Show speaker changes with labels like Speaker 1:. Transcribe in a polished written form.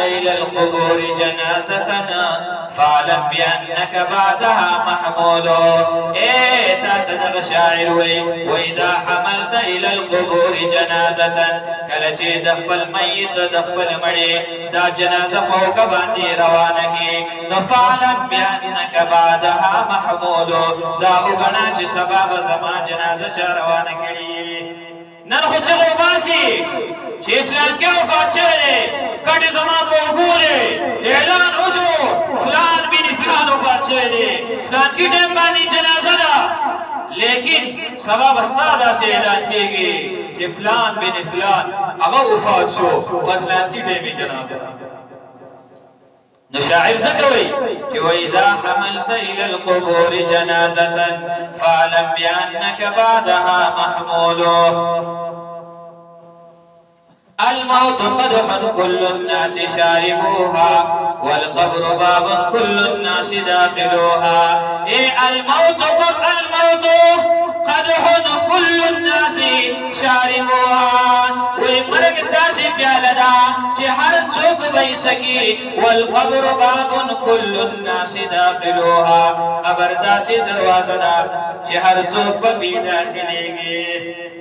Speaker 1: إلى القبور جنازة فاعلم بأنك بعدها محمول. تاتدغ شاعر وإذا حملت إلى القبور جنازة کله چې د خپل میت د خپل مړي دا جنازه پوک باندې روانه کی نو فعلم بأنك بعدها محمول. دا وګڼه چې سبا به زما جنازه چا روانه کړي. نن خو چغې باسي چې فلان کې وفات شوی دی کټې زما په اوږو دی اعلان وشو فلان بن فلان وفات شوی دی فلان کې ټایم باندې جنازه ده لیکن سبا به ستا داسې اعلان کېږي چې فلان بن فلان هغه وفات شو په فلان کې ټایم یې جنازه ده. نو شاعر څه کوي چې وإذا حملت إلى القبور جنازة فاعلم بأنك بعدها محمول. الموت قدح كل الناس شاربوها والقبر باب كل الناس داخلوها. الموت قدح كل الناس شاربوها. ومرق داسي پیاله دا چې هر څوک به یې څکي. والقبر باب كل الناس داخلوها. قبر داسې دروازه ده چې هر څوک به پې داخلېږي.